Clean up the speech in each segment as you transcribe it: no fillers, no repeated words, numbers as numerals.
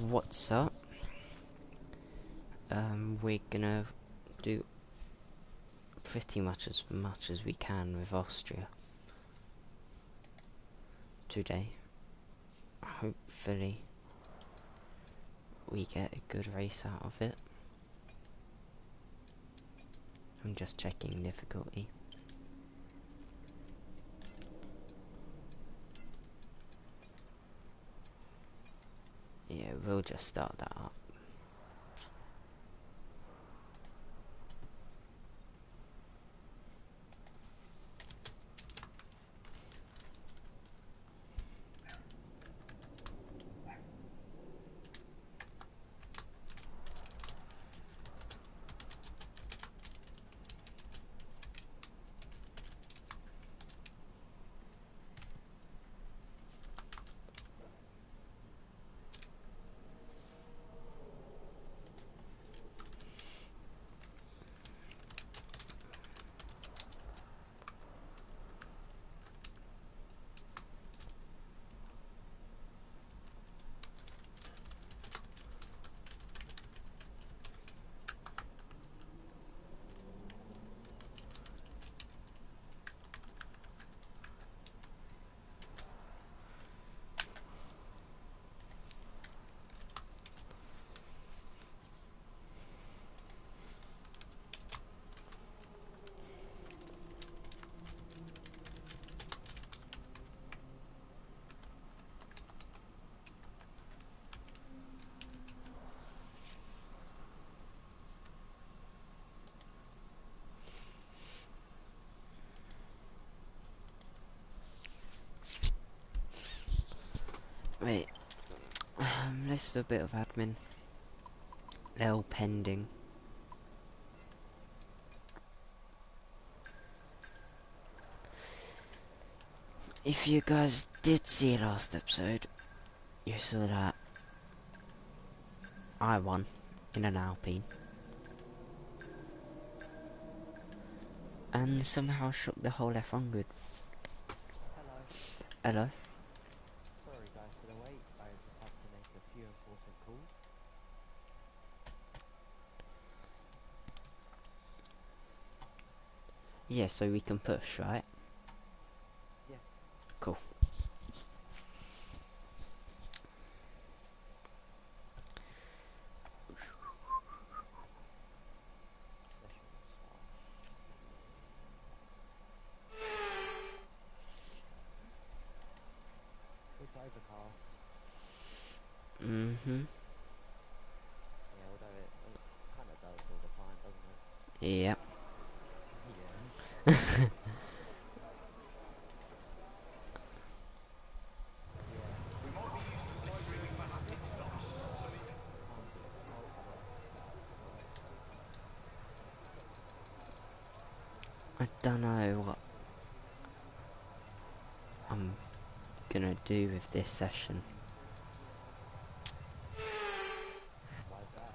What's up? We're gonna do pretty much as we can with Austria today. Hopefully we get a good race out of it. I'm just checking difficulty. Yeah, we'll just start that up. Wait, let's do a bit of admin. They're all pending. If you guys did see last episode, you saw that I won in an Alpine. And somehow shook the whole F1 grid. Hello. Hello? Sorry guys for the wait, I just had to make a few important calls. Yeah, so we can push, right? Yeah. Cool. It's overcast. Mm-hmm. Yeah, although it kind of does all the time, doesn't it? Yep. Yeah. I don't know what I'm gonna do with this session. Why is that?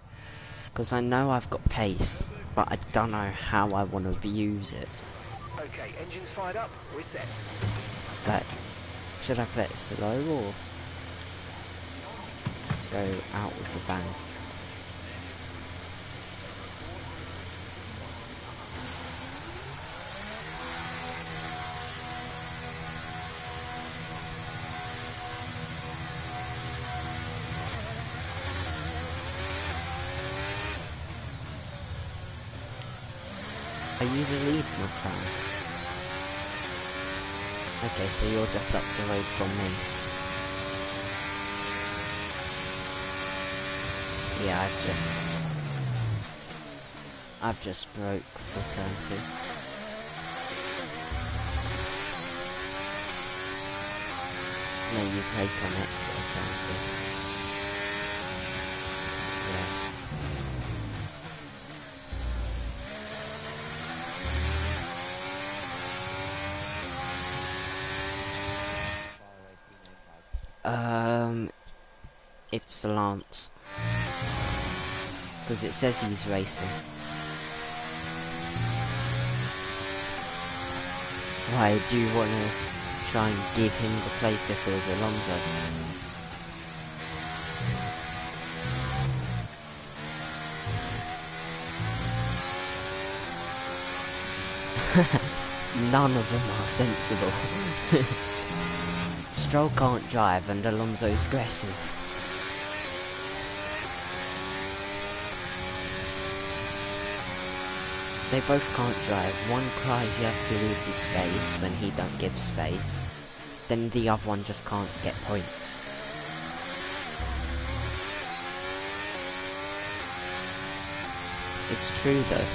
Because I know I've got pace, but I don't know how I want to use it. Okay, engines fired up, we're set. Like, should I play it slow or go out with a bang? Are you the lead, McLaren? Okay, so you're just up the road from me. Yeah, I've just broke for turn 2. No, you brake on exit of turn 2. Yeah. Far away from your name tag. It's the Lance. Because it says he's racing. Why do you want to try and give him the place if it was Alonso? None of them are sensible. Stroll can't drive and Alonso's aggressive. They both can't drive. One cries you have to leave the space when he don't give space. Then the other one just can't get points. It's true though.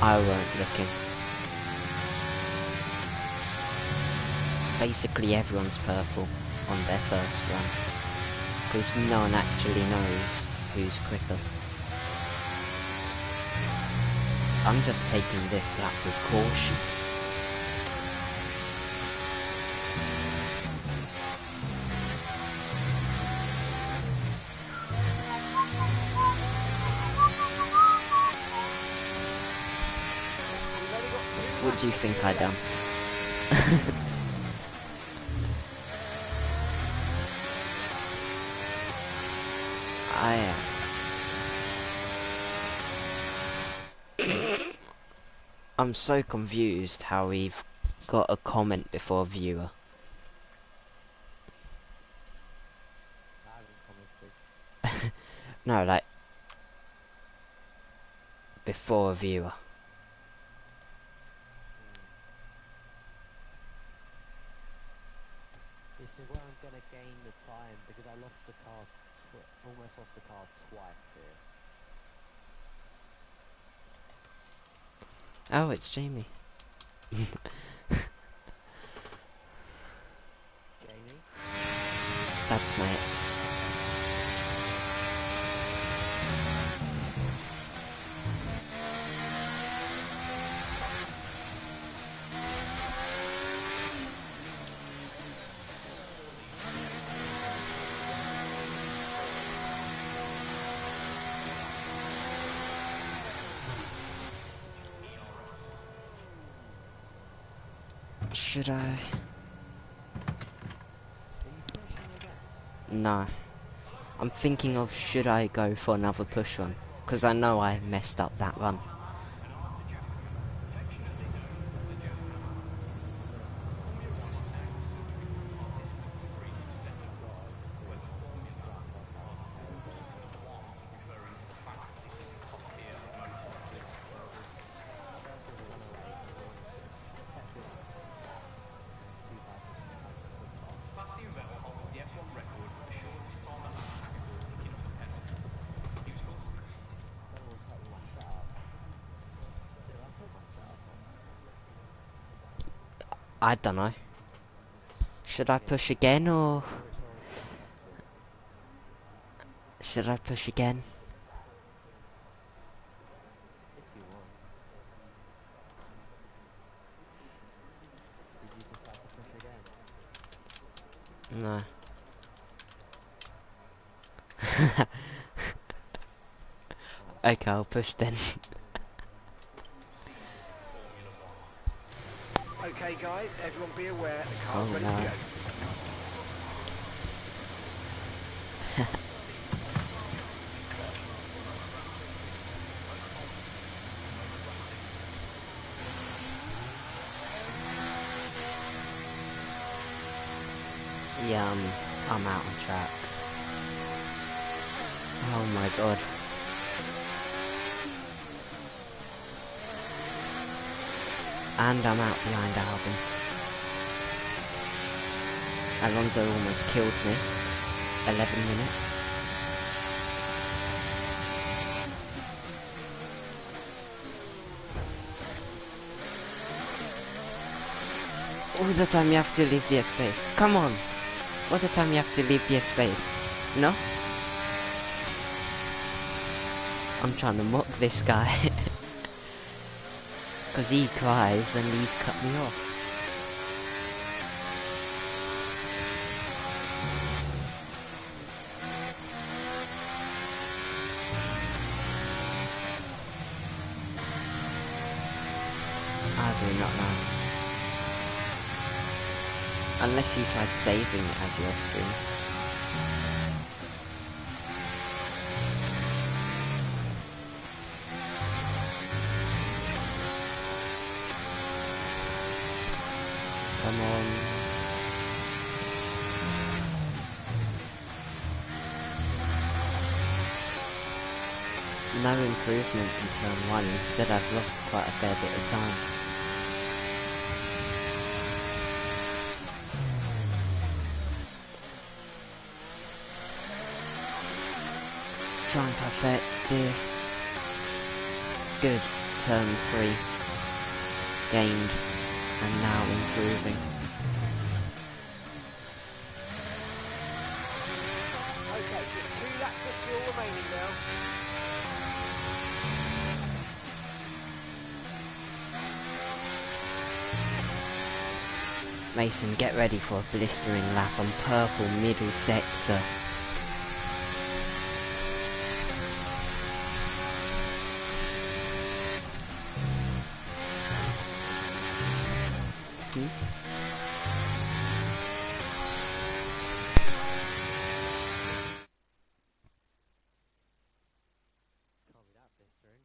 I weren't looking. Basically everyone's purple on their first run. Because no one actually knows who's quicker. I'm just taking this lap with caution. What do you think I done? I'm so confused how we've got a comment before viewer. I haven't commented. No, like before a viewer. This is where I'm gonna gain the time because I lost the car, almost lost the car twice here. Oh, it's Jamie. Jamie? That's mate. Should I? Are you pushing again? No. I'm thinking of should I go for another push run? Because I know I messed up that run. I don't know. Should I push again or should I push again? If you want. Did you decide to push again? No. Okay, I'll push then. Okay, guys, everyone be aware the car's Oh, ready no. to go. Yeah, I'm out on track. Oh my god. And I'm out behind Albon. Alonso almost killed me. 11 minutes. All the time you have to leave the space. Come on! All the time you have to leave the space. No? I'm trying to mock this guy. Because he cries and he's cut me off. I do not know. Unless you tried saving it as your stream. Come on. No improvement in turn 1, instead I've lost quite a fair bit of time. Try and perfect this. Good. Turn 3. Gained. And now improving. Okay, just 2 laps of fuel remaining now. Mason, get ready for a blistering lap on purple middle sector. Can't be that blistering.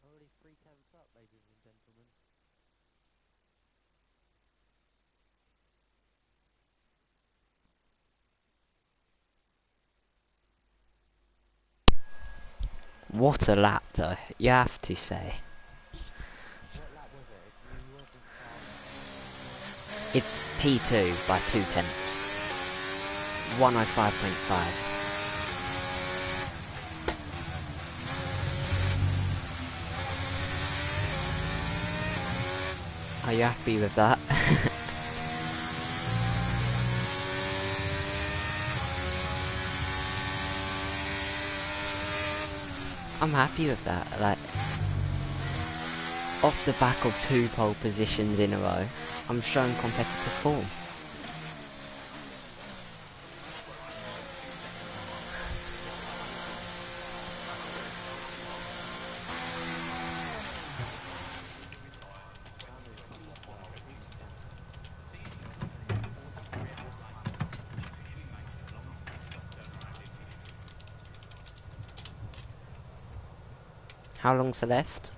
Already 3 tenths up, ladies and gentlemen. What a lap though, you have to say. What lap was it? If you wasn't fast. It's P2 by 2 tenths. 105.5. Are you happy with that? I'm happy with that, like, off the back of 2 pole positions in a row, I'm showing competitive form. How long's left?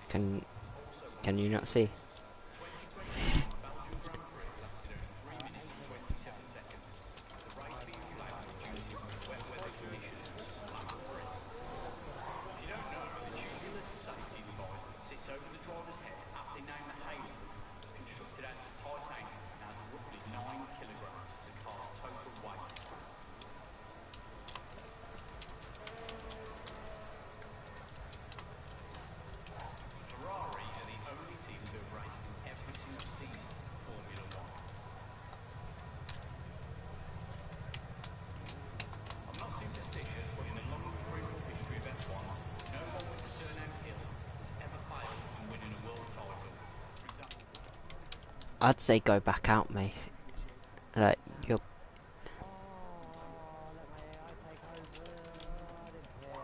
Can you not see? I'd say go back out, mate. Like, you're... Oh, let my AI take over. I didn't pit.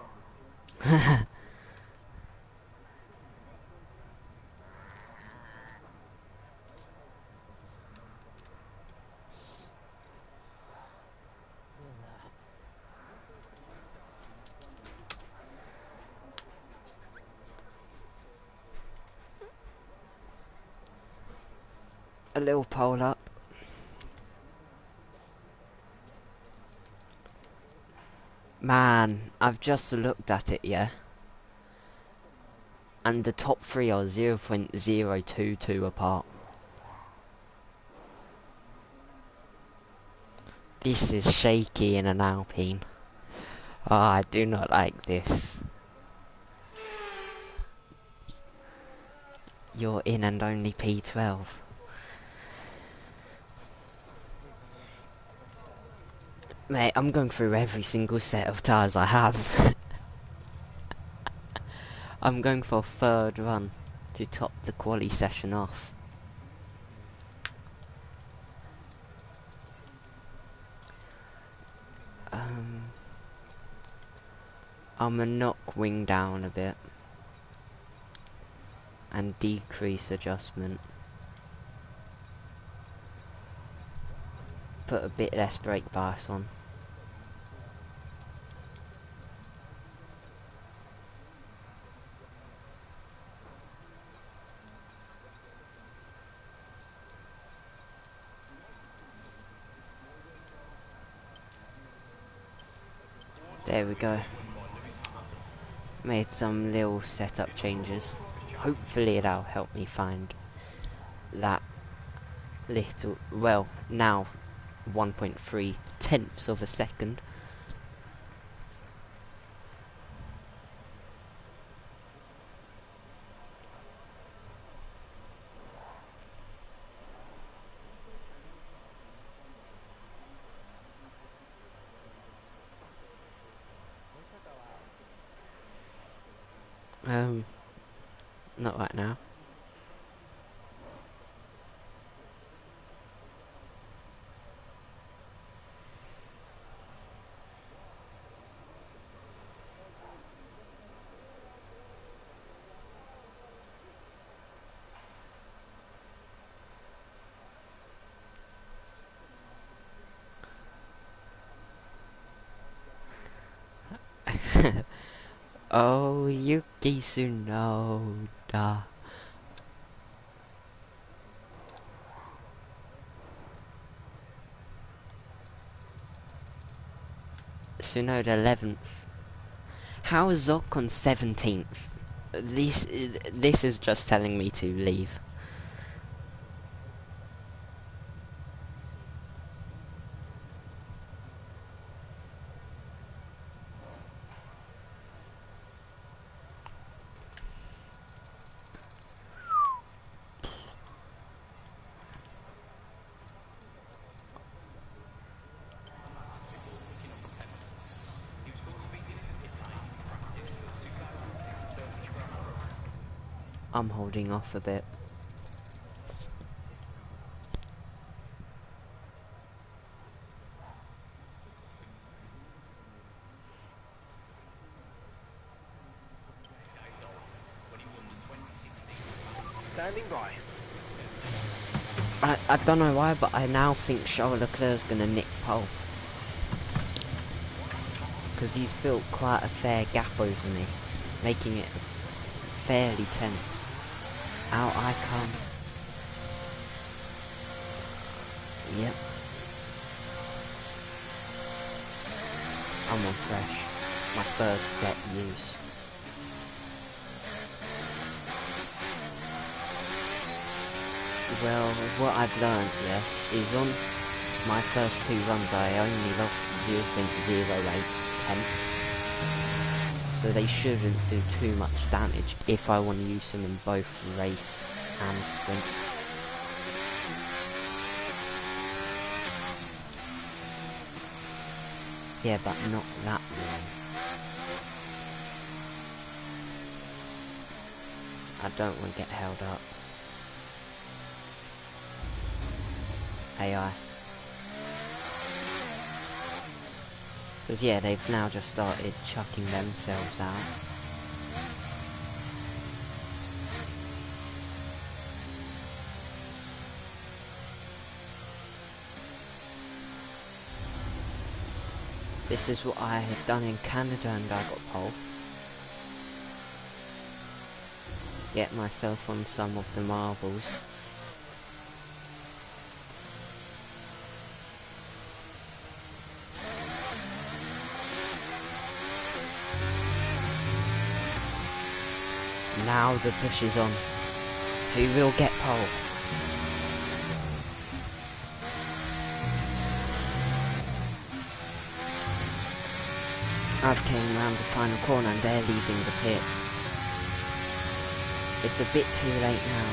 a little pole up. Man, I've just looked at it, yeah? And the top 3 are 0.022 apart. This is shaky in an Alpine. Oh, I do not like this. You're in and only P12. Mate, I'm going through every single set of tyres I have. I'm going for a 3rd run to top the quali session off. I'm gonna knock wing down a bit. And decrease adjustment. put a bit less brake bias on. There we go. Made some little setup changes. Hopefully that'll help me find that little, well, now 1.3 tenths of a second. Not right now. Oh, Yuki Tsunoda. Tsunoda 11th. How is Ocon 17th? This is just telling me to leave. I'm holding off a bit. Standing by. I don't know why, but I now think Charles Leclerc's gonna nick pole. Because he's built quite a fair gap over me, making it fairly tense. Out I come. Yep. I'm on fresh. My third set use. Well, what I've learned, yeah, is on my first two runs I only lost 0.08 tenths. So they shouldn't do too much damage if I want to use them in both race and sprint. Yeah, but not that way. I don't want to get held up. AI. Because yeah, they've now just started chucking themselves out. This is what I had done in Canada and I got pole. Get myself on some of the marbles. Now the push is on. Who will get pole? I've came round the final corner and they're leaving the pits. It's a bit too late now.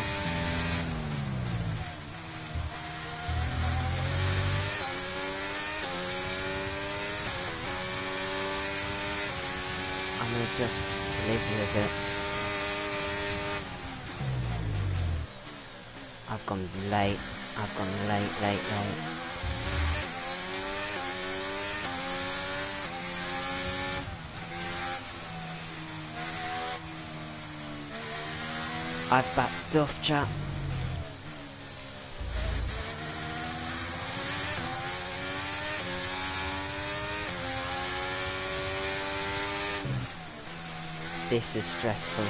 I'm gonna just live with it. I've gone late. I've gone late. I've backed off, chat. This is stressful.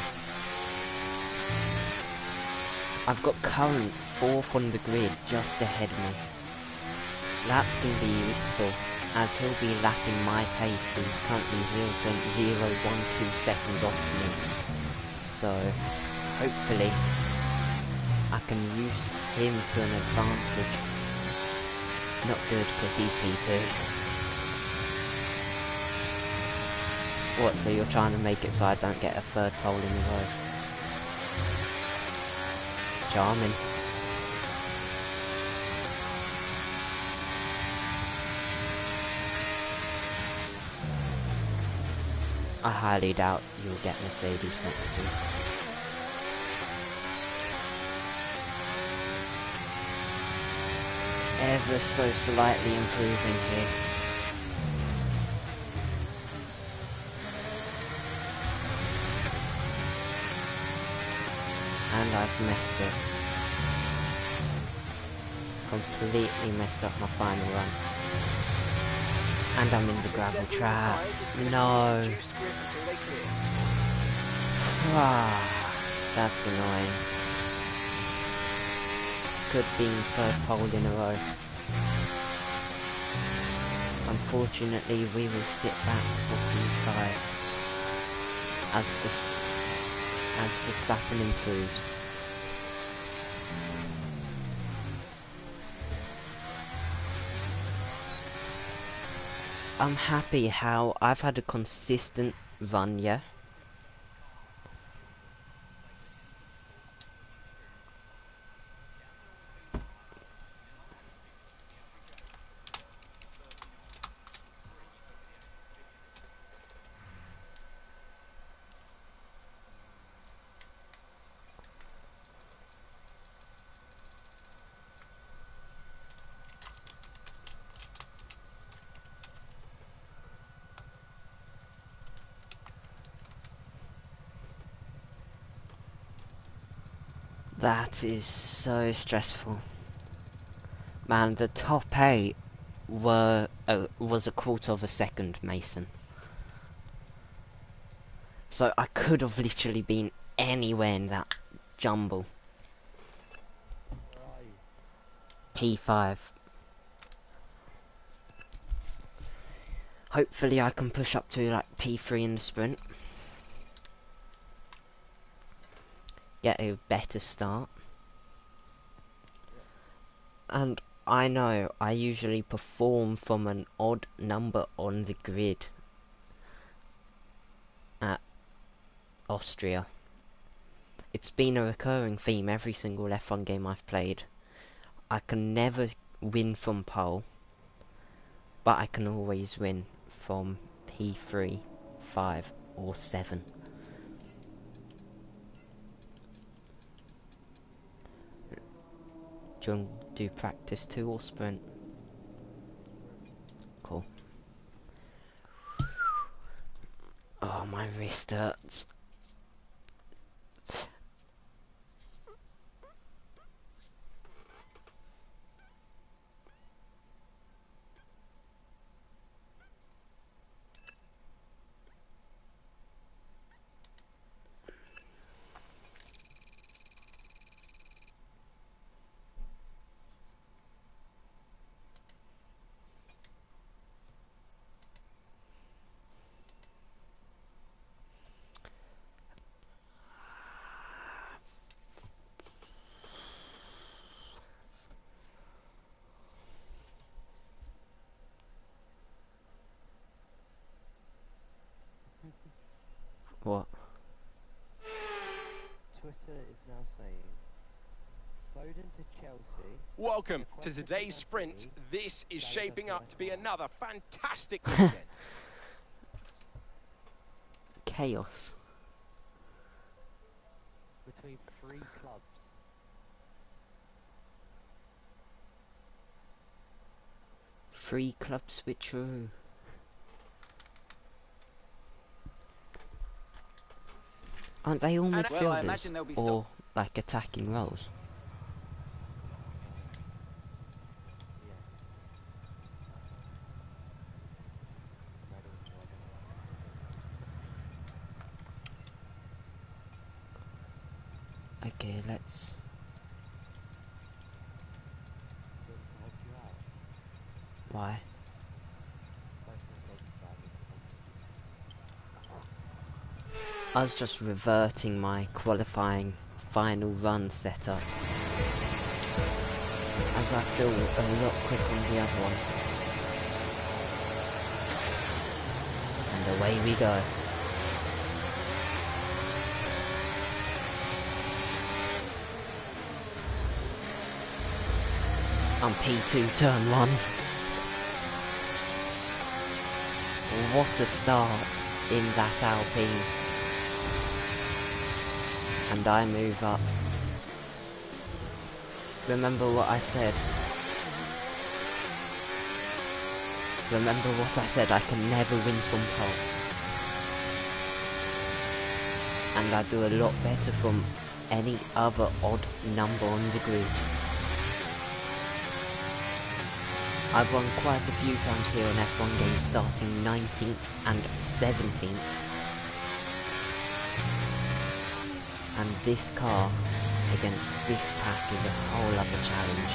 I've got current 4th on the grid just ahead of me. That's going to be useful, as he'll be lapping my pace, who's currently 0.012 seconds off me. So, hopefully, I can use him to an advantage. Not good, because he's P2. What, so you're trying to make it so I don't get a 3rd pole in a row? Charming. I highly doubt you'll get Mercedes next to it. Ever so slightly improving here. And I've messed it. Completely messed up my final run. And I'm in the gravel trap. No. Ah, that's annoying. Could be 3rd pole in a row. Unfortunately, we will sit back for P5 as Verstappen improves. I'm happy how I've had a consistent run, yeah. That is so stressful. Man, the top 8 was a 1/4 of a second, Mason. So I could have literally been anywhere in that jumble. Where are you? P5. Hopefully I can push up to like P3 in the sprint. Get a better start. And I know I usually perform from an odd number on the grid at Austria. It's been a recurring theme every single F1 game I've played. I can never win from pole, but I can always win from P3, 5 or 7. Do you want to do practice 2 or sprint? Cool. Oh, my wrist hurts. What? Twitter is now saying, Foden to Chelsea. Welcome to Requested today's from sprint. City, This is Gallagher shaping up to be White. another fantastic weekend. Chaos. Between 3 clubs. Free club switcheroo. Aren't they all And- midfielders? Well, I imagine they'll be or like attacking roles? Yeah. Red or red. Okay, let's... Do you want me to help you out? Why? Both Mercedes drivers are coming. I was just reverting my qualifying final run setup, as I feel a lot quicker on the other one. And away we go. I'm P2 turn 1. What a start in that Alpine. And I move up. Remember what I said. Remember what I said, I can never win from pole. And I do a lot better from any other odd number on the grid. I've won quite a few times here in F1 games, starting 19th and 17th. And this car against this pack is a whole other challenge.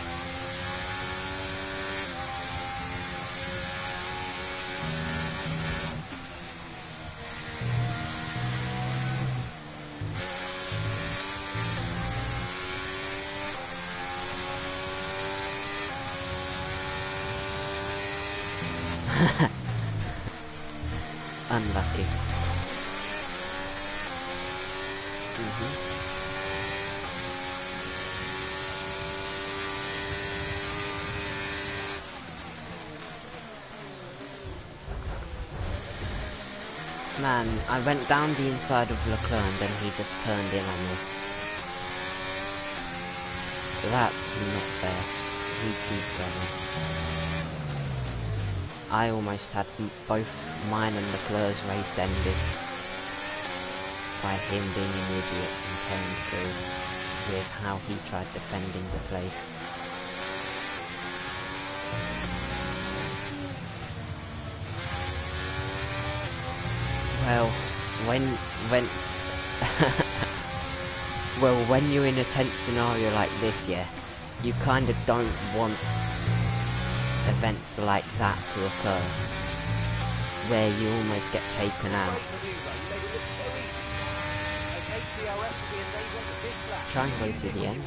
Unlucky. Man, I went down the inside of Leclerc and then he just turned in on me. That's not fair. He keeps going. I almost had both mine and Leclerc's race ended by him being an idiot and turning through with how he tried defending the place. Well, when you're in a tense scenario like this, yeah, you kind of don't want events like that to occur, where you almost get taken out. Try and go to the end.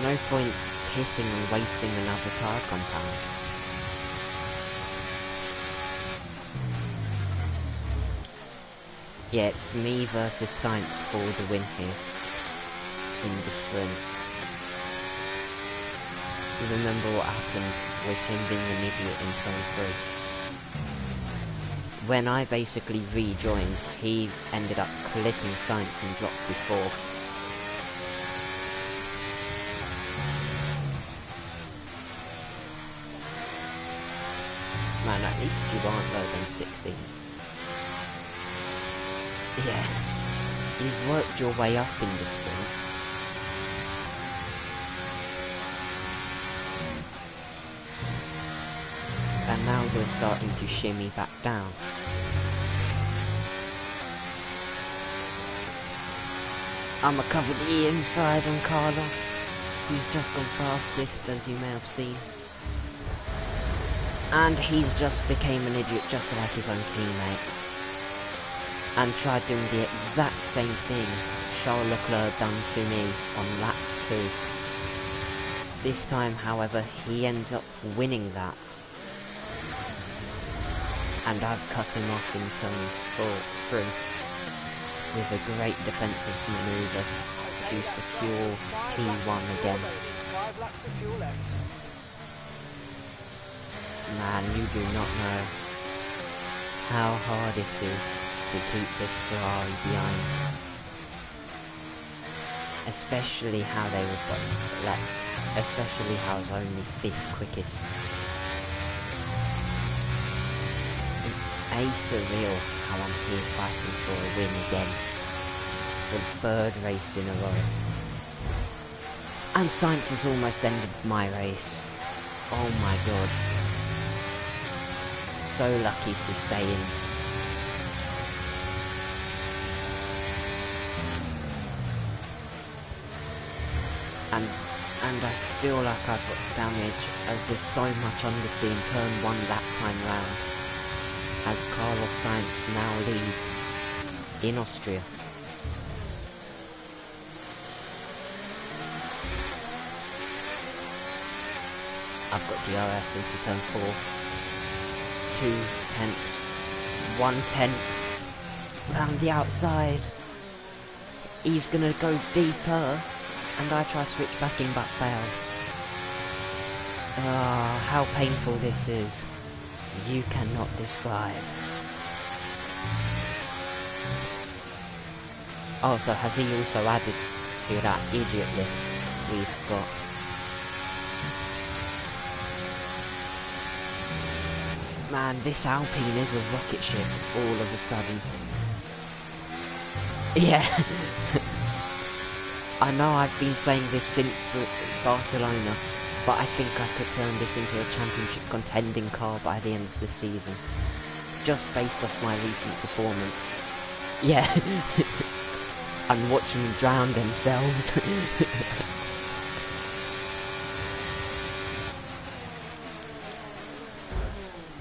No point hitting and wasting another tyre compound. Yeah, it's me versus Sainz for the win here in the sprint. You remember what happened with him being an idiot in turn 3. When I basically rejoined, he ended up clipping Sainz and dropped to 4th. Man, at least you aren't lower than 16. Yeah, you've worked your way up in the sprint. And now you're starting to shimmy back down. I'ma cover the inside on Carlos, who's just gone fastest, as you may have seen. And he's just became an idiot just like his own teammate. And tried doing the exact same thing Charles Leclerc done to me on lap 2. This time, however, he ends up winning that. And I've cut him off in turn 3 with a great defensive manoeuvre to secure P1 again. Man, you do not know how hard it is to keep this Ferrari behind. Especially how they were both left. Especially how it's only 5th quickest. It's surreal how I'm here fighting for a win again. For the 3rd race in a row. And Sainz has almost ended my race. Oh my god. So lucky to stay in and I feel like I've got damage as there's so much understeer in turn 1 that time round, as Carlos Sainz now leads in Austria. I've got DRS into turn 4, 2 tenths, 1 tenth, round the outside. He's gonna go deeper, and I try switch back in but fail. Ah, how painful this is. You cannot describe. Oh, so has he also added to that idiot list we've got? Man, this Alpine is a rocket ship all of a sudden. Yeah. I know I've been saying this since Barcelona, but I think I could turn this into a championship contending car by the end of the season. Just based off my recent performance. Yeah. And watching them drown themselves.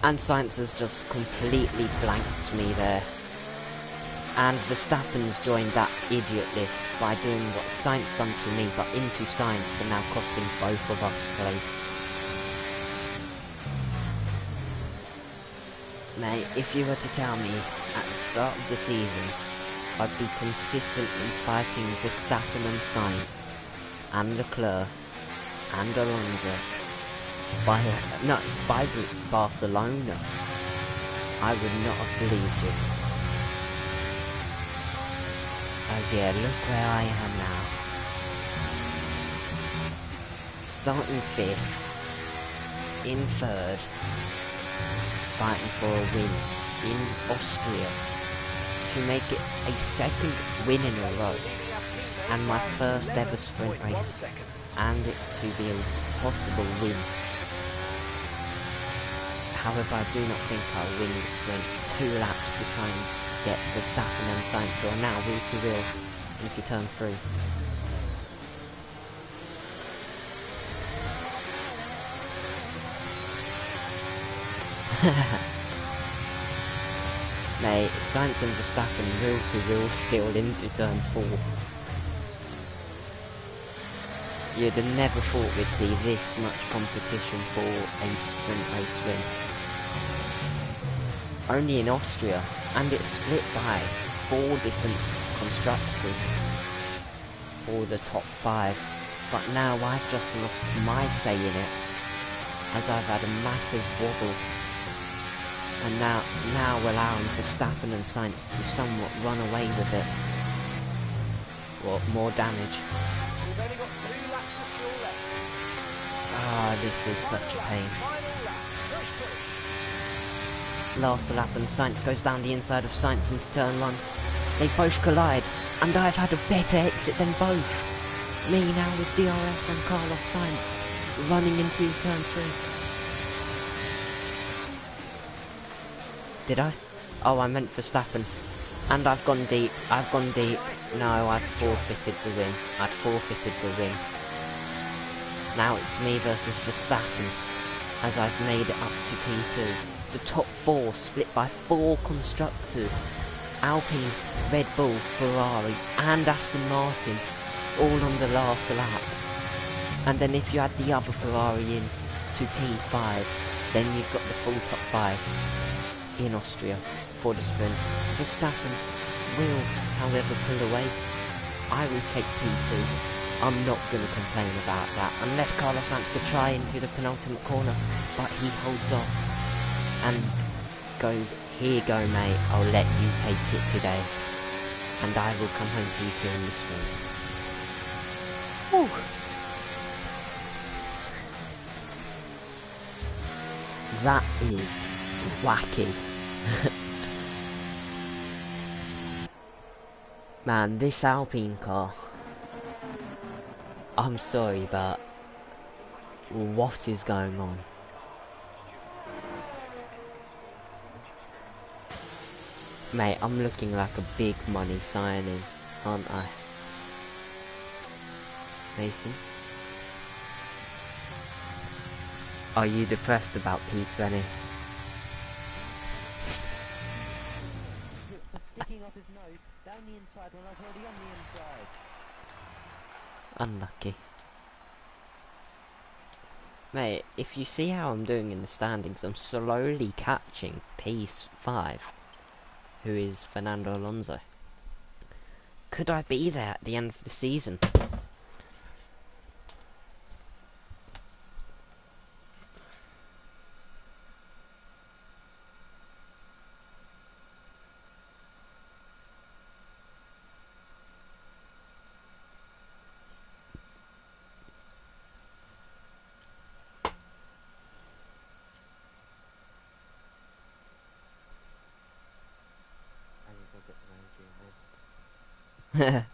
And Sainz has just completely blanked me there. And Verstappen's joined that idiot list by doing what Sainz done to me, but into Sainz, and now costing both of us place. Mate, if you were to tell me at the start of the season I'd be consistently fighting Verstappen and Sainz and Leclerc and Alonso by Barcelona, I would not have believed it. As yeah, look where I am now. Starting 5th, in 3rd, fighting for a win in Austria to make it a 2nd win in a row, and my first ever sprint race, and it to be a possible win. However, I do not think I'll win the sprint. 2 laps to try and get Verstappen and Sainz, who are now wheel to wheel into turn 3. Mate, Sainz and Verstappen wheel to wheel still into turn 4. You'd have never thought we'd see this much competition for a sprint race win. Only in Austria, and it's split by 4 different constructors for the top 5. But now I've just lost my say in it, as I've had a massive wobble. And now allowing Verstappen and Sainz to somewhat run away with it. What, more damage? We've only got 2 laps of fuel left. Ah, this is such a pain. Final lap. Push. Last lap and Sainz goes down the inside of Sainz into turn 1. They both collide, and I've had a better exit than both. Me now with DRS and Carlos Sainz running into turn 3. Did I? Oh, I meant Verstappen. And I've gone deep. No, I've forfeited the win. I'd forfeited the win. Now it's me versus Verstappen, as I've made it up to P2. The top 4 split by 4 constructors. Alpine, Red Bull, Ferrari and Aston Martin, all on the last lap. And then if you add the other Ferrari in to P5, then you've got the full top 5 in Austria for the sprint. Verstappen will, however, pull away. I will take P2. I'm not going to complain about that, unless Carlos Sainz could try into the penultimate corner, but he holds off and goes, here you go mate, I'll let you take it today, and I will come home P2 in the sprint. Whew. That is wacky. Man, this Alpine car, I'm sorry, but what is going on? Mate, I'm looking like a big money signing, aren't I? Mason? Are you depressed about P20? For sticking off his nose down the inside when I was already on the inside. Unlucky. Mate, if you see how I'm doing in the standings, I'm slowly catching P5, who is Fernando Alonso. Could I be there at the end of the season? And you've got to get some energy in this.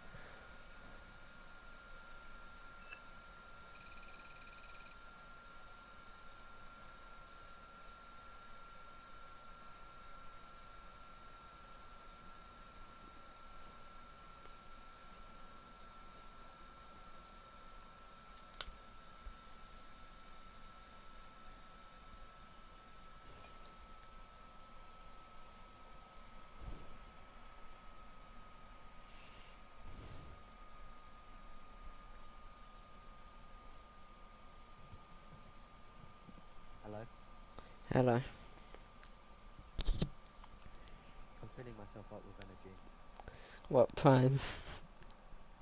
Hello? Hello. I'm filling myself up with energy. What prime?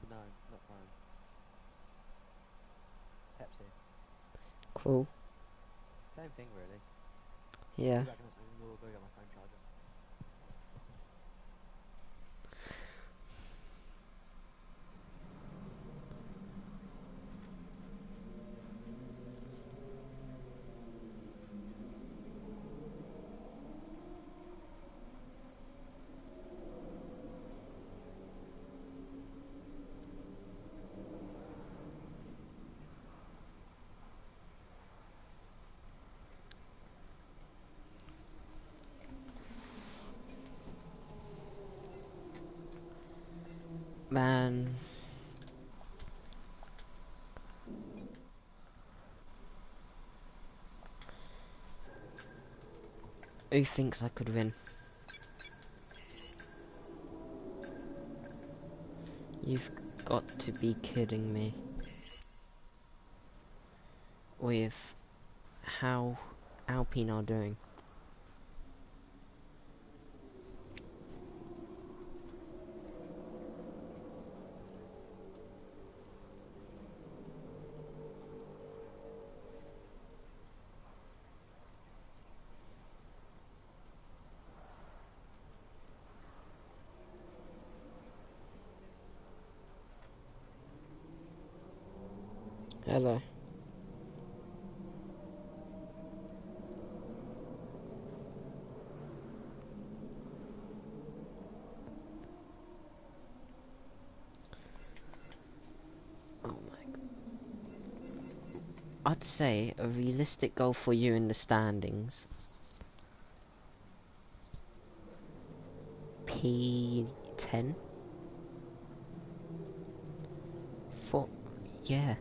No, not Prime. Pepsi. Cool. Same thing really. Yeah. Be back in a second, we'll go get my phone charger. Man. Who thinks I could win? You've got to be kidding me. With how Alpine are doing. Hello. Oh my god. I'd say a realistic goal for you in the standings. P10? Yeah.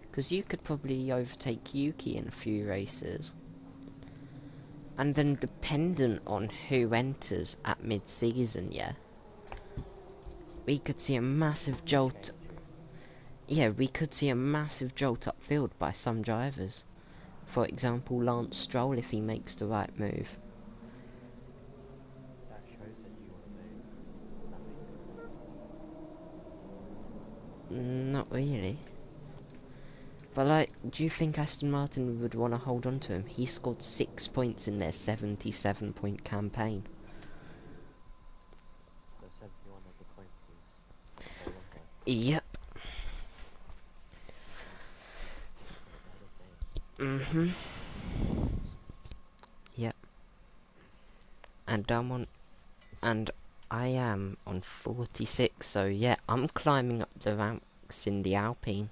Because you could probably overtake Yuki in a few races. And then dependent on who enters at mid-season, yeah. We could see a massive jolt. Yeah, we could see a massive jolt upfield by some drivers. For example, Lance Stroll if he makes the right move. That shows that you want to move. Nothing. Not really. But like, do you think Aston Martin would want to hold on to him? He scored 6 points in their 77-point campaign. So 71 of the points is what to hold on to. Yep. Mm-hmm. Yep. And I am on 46, so yeah, I'm climbing up the ranks in the Alpine.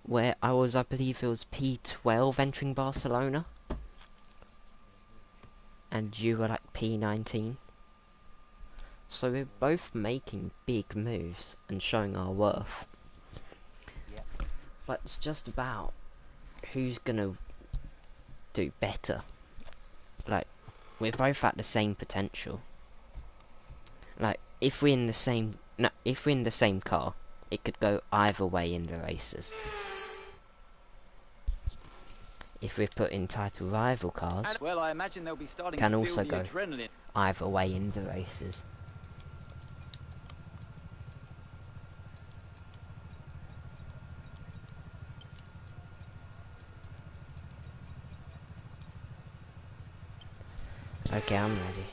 Where I believe it was P12 entering Barcelona. And you were like P19. So we're both making big moves and showing our worth. Yep. But it's just about who's gonna do better. Like, we're both at the same potential. Like, if we're in the same car, it could go either way in the races. If we're put in title rival cars, Well, I imagine they'll be starting can to also feel the go adrenaline. either way in the races. Okay, I'm ready.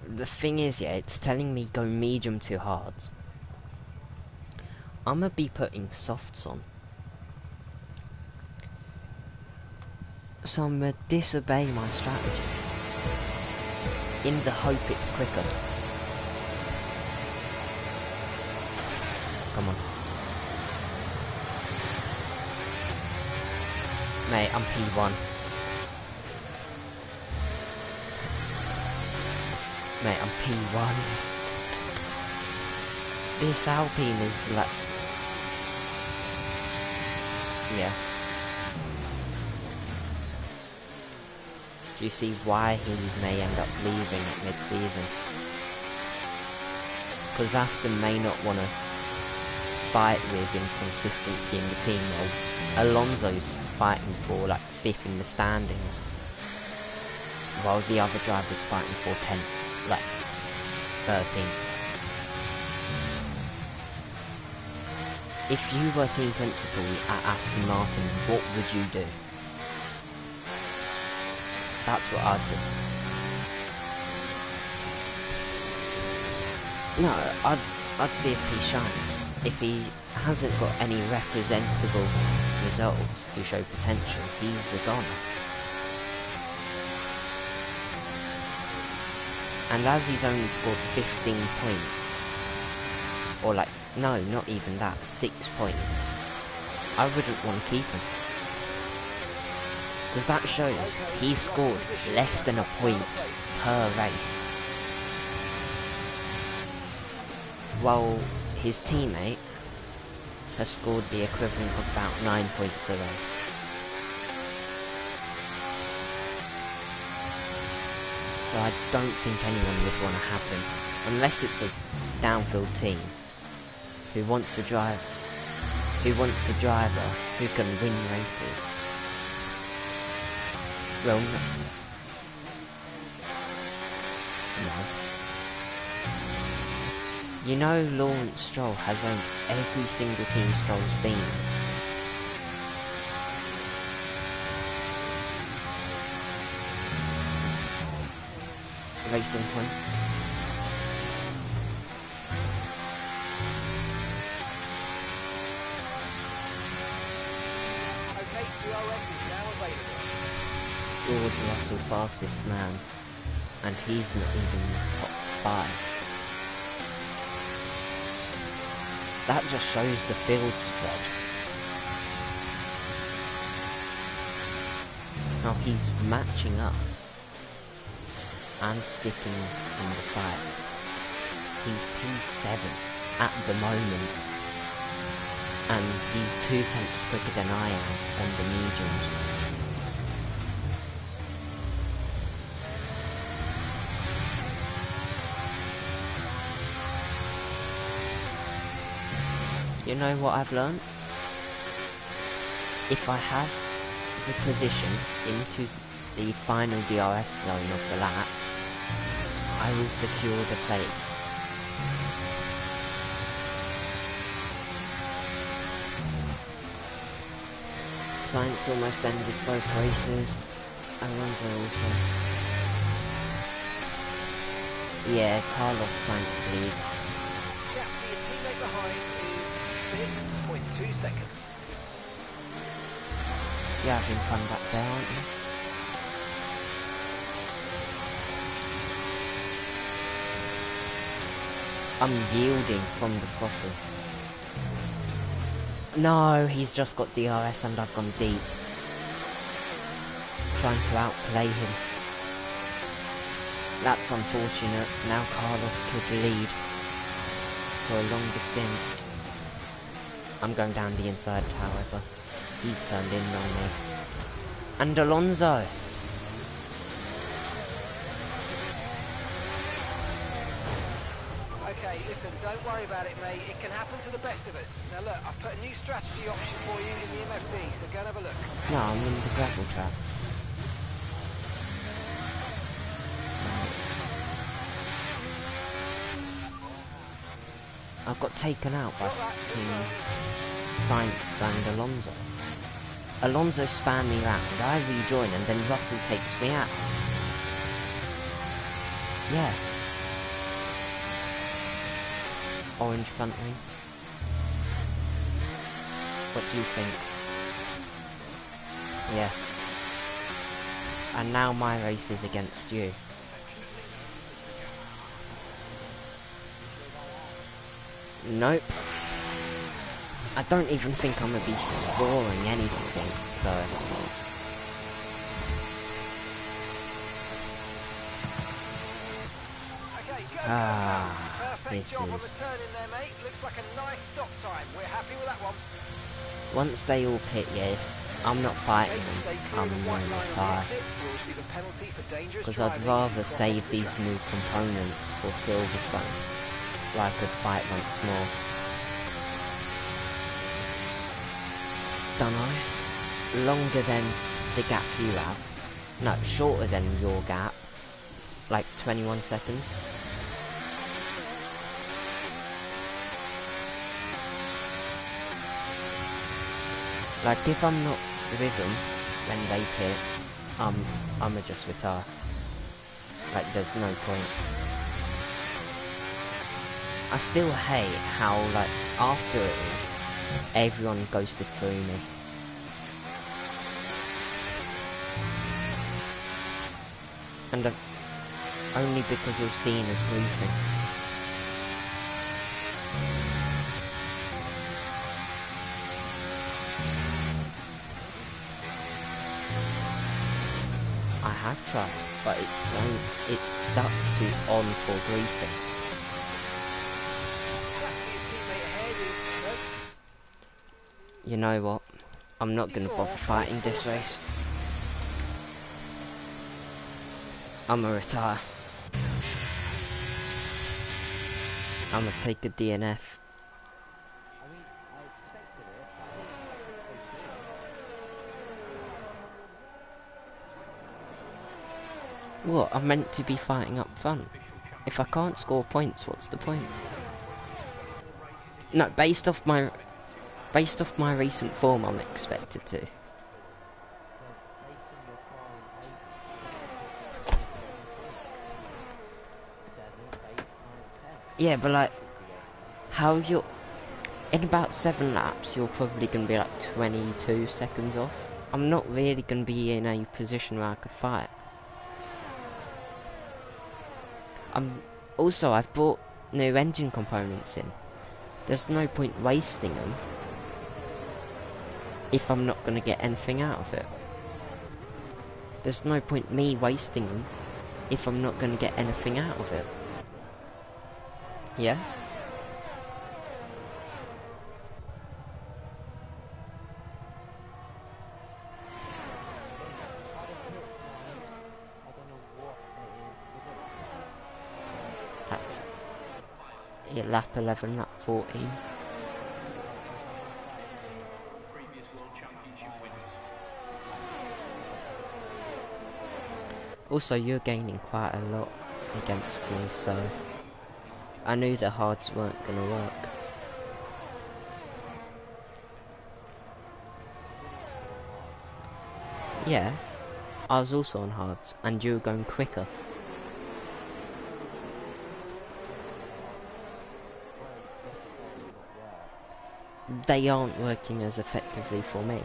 The thing is, yeah, it's telling me go medium to hard. I'm gonna be putting softs on. So I'm gonna disobey my strategy. In the hope it's quicker. Come on. Mate, I'm P1. Mate, I'm P1. This Alpine is like... Yeah. Do you see why he may end up leaving at mid-season? Because Aston may not want to fight with inconsistency in the team, while Alonso's fighting for like 5th in the standings, while the other driver's fighting for 10th, like 13th. If you were team principal at Aston Martin, what would you do? That's what I'd do. No, I'd see if he shines. If he hasn't got any representable results to show potential, he's a goner. And as he's only scored 15 points, or like, no, not even that, 6 points, I wouldn't want to keep him. Because that shows he scored less than a point per race. While his teammate has scored the equivalent of about 9 points a race. So I don't think anyone would want to have him, unless it's a downfield team who wants a driver who can win races. Well, no. You know Lawrence Stroll has owned every single team Stroll's been in. Racing Point. Okay, DRS is now available. George Russell, fastest man, and he's not even in the top 5. That just shows the field spread. Now he's matching us and sticking in the fight. He's P7 at the moment, and he's 2 tenths quicker than I am on the mediums. You know what I've learned? If I have the position into the final DRS zone of the lap, I will secure the place. Sainz almost ended both races. Alonso also. Yeah, Carlos Sainz leads. Chap, so your teammate behind is 6.2 seconds. You're having fun back there, aren't you? I'm yielding from the throttle. No, he's just got DRS and I've gone deep. Trying to outplay him. That's unfortunate. Now Carlos could lead for a longer stint. I'm going down the inside, however. He's turned in on me. And Alonso! Okay, listen, don't worry about it, mate. It can happen to the best of us. Now look, I've put a new strategy option for you in the MFD, so go and have a look. No, I'm in the gravel trap. I got taken out by fucking Sainz and Alonso. Alonso spanned me round, I rejoin, and then Russell takes me out. Yeah. Orange front wing. What do you think? Yeah. And now my race is against you. Nope. I don't even think I'm gonna be scoring anything, so... Okay, go, this job on the is... turn in there, mate. Looks like a nice stop time. We're happy with that one. Once they all pit, yeah, if I'm not fighting them, I'm gonna retire. Because I'd rather save these new components for Silverstone, so I could fight once more. Dunno. Longer than the gap you have. No, shorter than your gap. Like 21 seconds. Like, if I'm not with them when they pit, I'ma just retire. Like, there's no point. I still hate how, like, after it all, everyone ghosted through me. And only because they were seen as goofing. I have tried, but it's stuck to on for griefing. You know what? I'm not gonna bother fighting this race. I'ma retire. I'ma take a DNF. What? I'm meant to be fighting up front. If I can't score points, what's the point? No, based off my recent form, I'm expected to. Yeah, but like, how you're... In about 7 laps, you're probably going to be like 22 seconds off. I'm not really going to be in a position where I could fight. Also, I've brought new engine components in. There's no point wasting them if I'm not going to get anything out of it. There's no point me wasting them if I'm not going to get anything out of it. Yeah? Yeah, lap 11, lap 14. Also, you're gaining quite a lot against me, so I knew the hards weren't gonna work. Yeah, I was also on hards, and you were going quicker. They aren't working as effectively for me.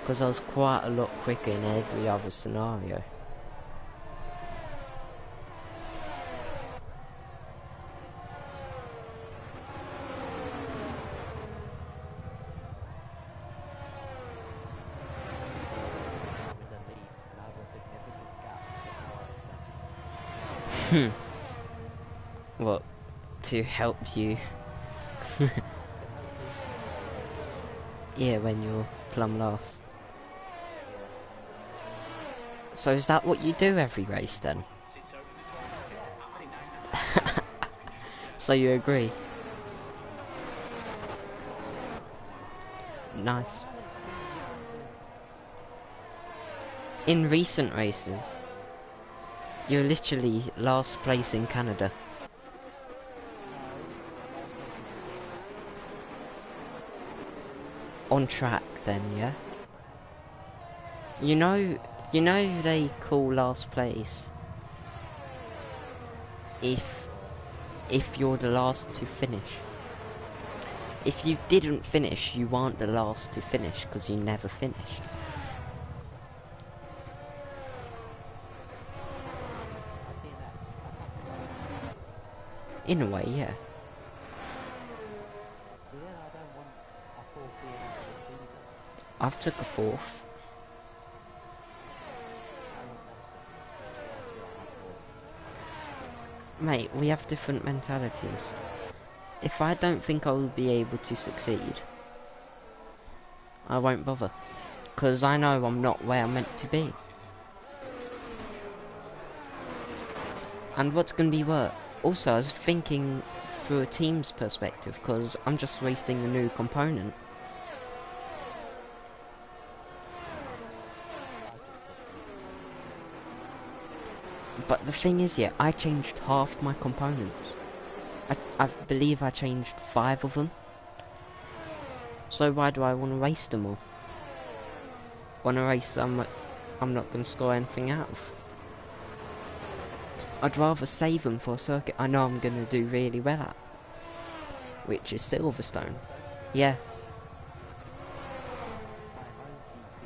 Because I was quite a lot quicker in every other scenario. What? To help you? Yeah, when you're plumb last. So is that what you do every race then? So you agree? Nice. In recent races, you're literally last place in Canada. On track then, yeah? You know they call last place if you're the last to finish. If you didn't finish, you aren't the last to finish because you never finished. In a way, yeah. But then I don't want a fourth DNF this season. I've took a fourth. I want Leicester. Last year I had fourth. Mate, we have different mentalities. If I don't think I will be able to succeed, I won't bother. Because I know I'm not where I'm meant to be. And what's going to be work? Also, I was thinking through a team's perspective, because I'm just wasting a new component. But the thing is, yeah, I changed half my components. I believe I changed 5 of them. So why do I want to waste them all? Want a race I'm not going to score anything out of. I'd rather save them for a circuit I know I'm going to do really well at. Which is Silverstone. Yeah. My home GP.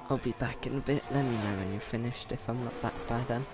I'll be back in a bit. Let me know when you're finished if I'm not back by then.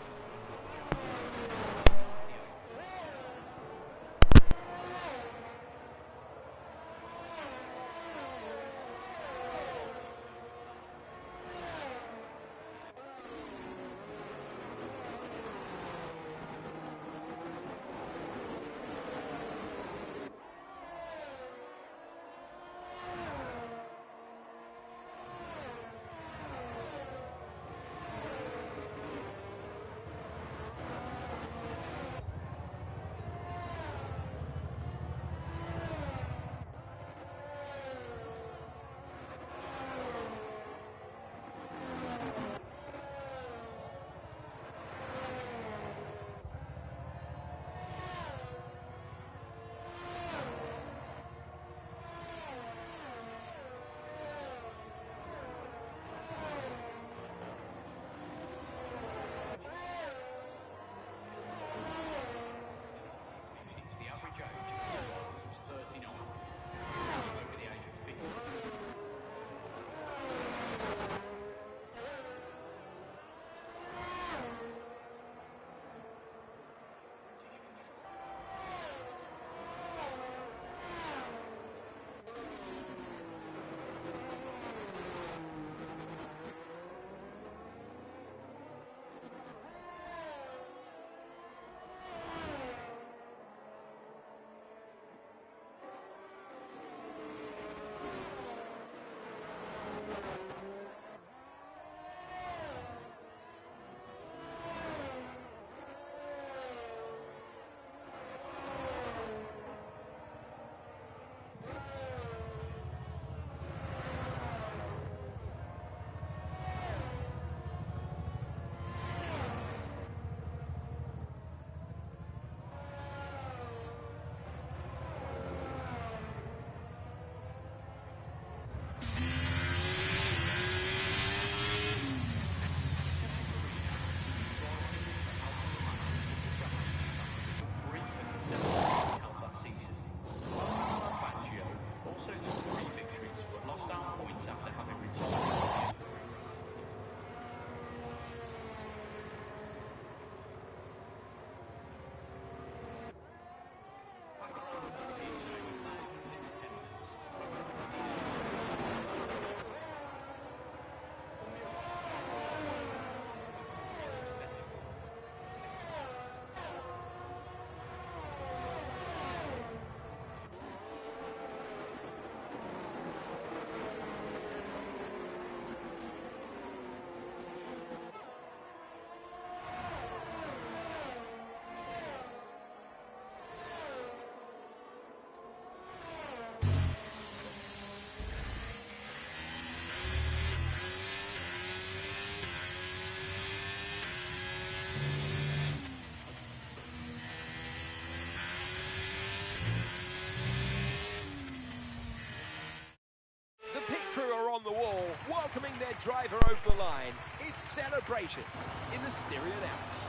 driver over the line. It's celebrations in the Styrian Alps.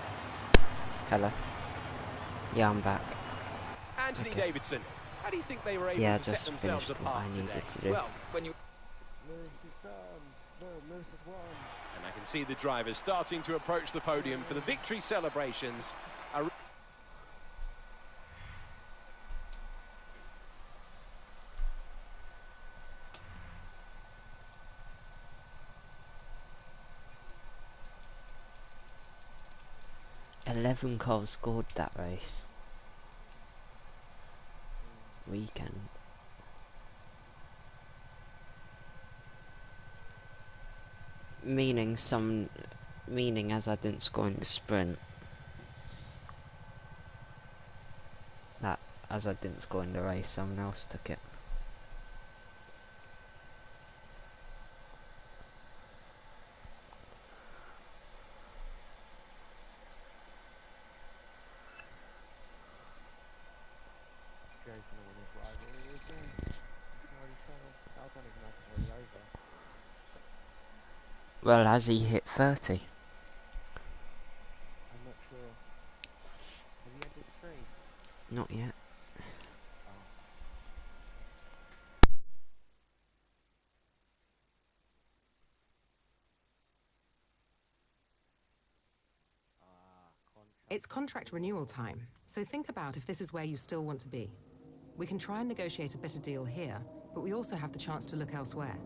Hello. Yeah, I'm back. Anthony Okay. Davidson, how do you think they were able Yeah, to set just themselves finished what apart I needed today? to do. Well, when you... Lewis is done. No, Lewis has won. And I can see the drivers starting to approach the podium for the victory celebrations. 11 cars scored that race. Weekend. Meaning as I didn't score in the sprint. That, as I didn't score in the race, someone else took it. Joe's gonna win his rivalry, is he? I can already tell. I don't even know if it's already over. Well, has he hit 30? I'm not sure. Have you ended the stream? Not yet. Oh. Contract. It's contract renewal time, so think about if this is where you still want to be. We can try and negotiate a better deal here, but we also have the chance to look elsewhere.